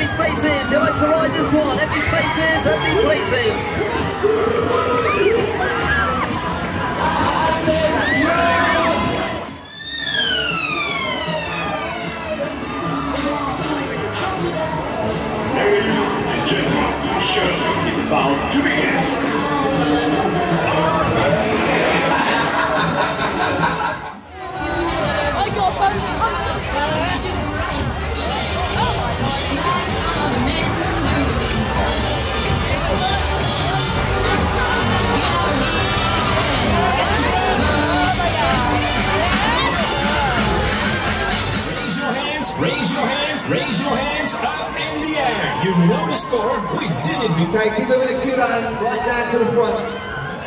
Spaces, you like to ride this one? Empty spaces, empty places. Ladies and gentlemen, the show is about to begin. I got a bunch Raise your hands up in the air. You know the score. We did it. Okay, keep moving the queue down, right down to the front.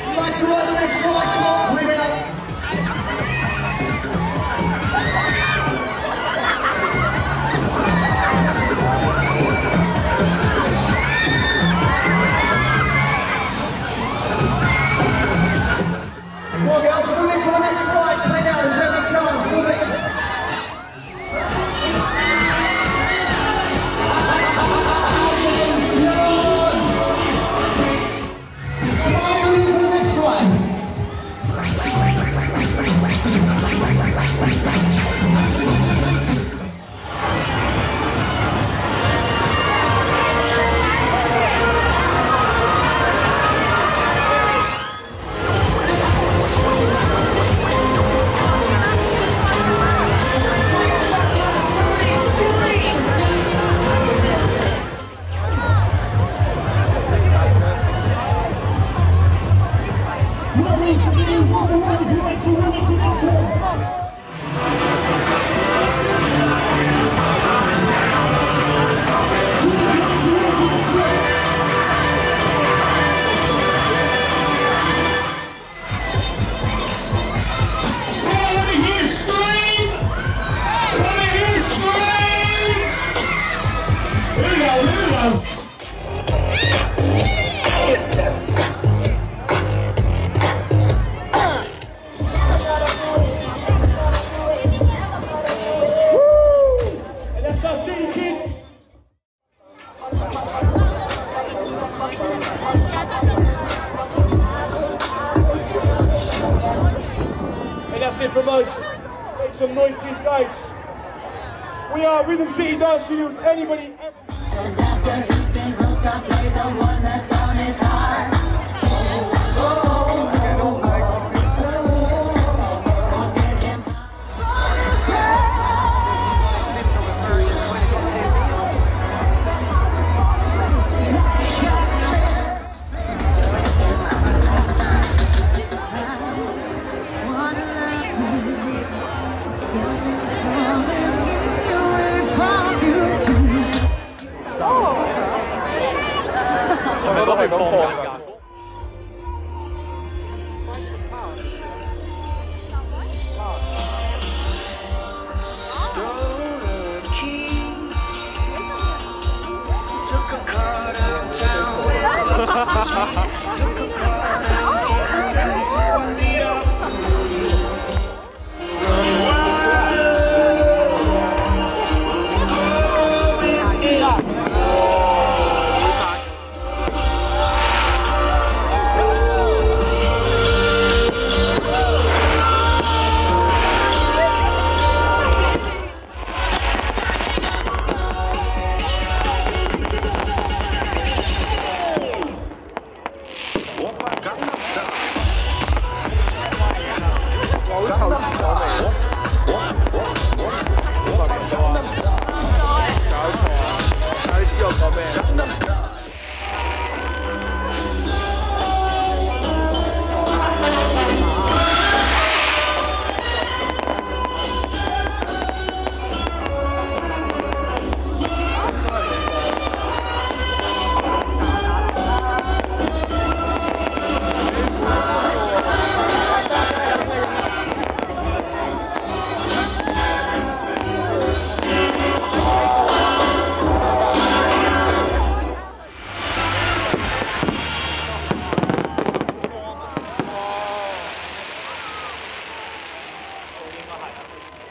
You'd like to ride the next ride? Come on, bring it up. Come on, girls, move in for the next ride. Play now, there's empty cars, move in. From us. Make some noise, please, guys. We are Rhythm City Dance Studios. Anybody? After it's been hooked up, play the one that's on his heart. Bonfire.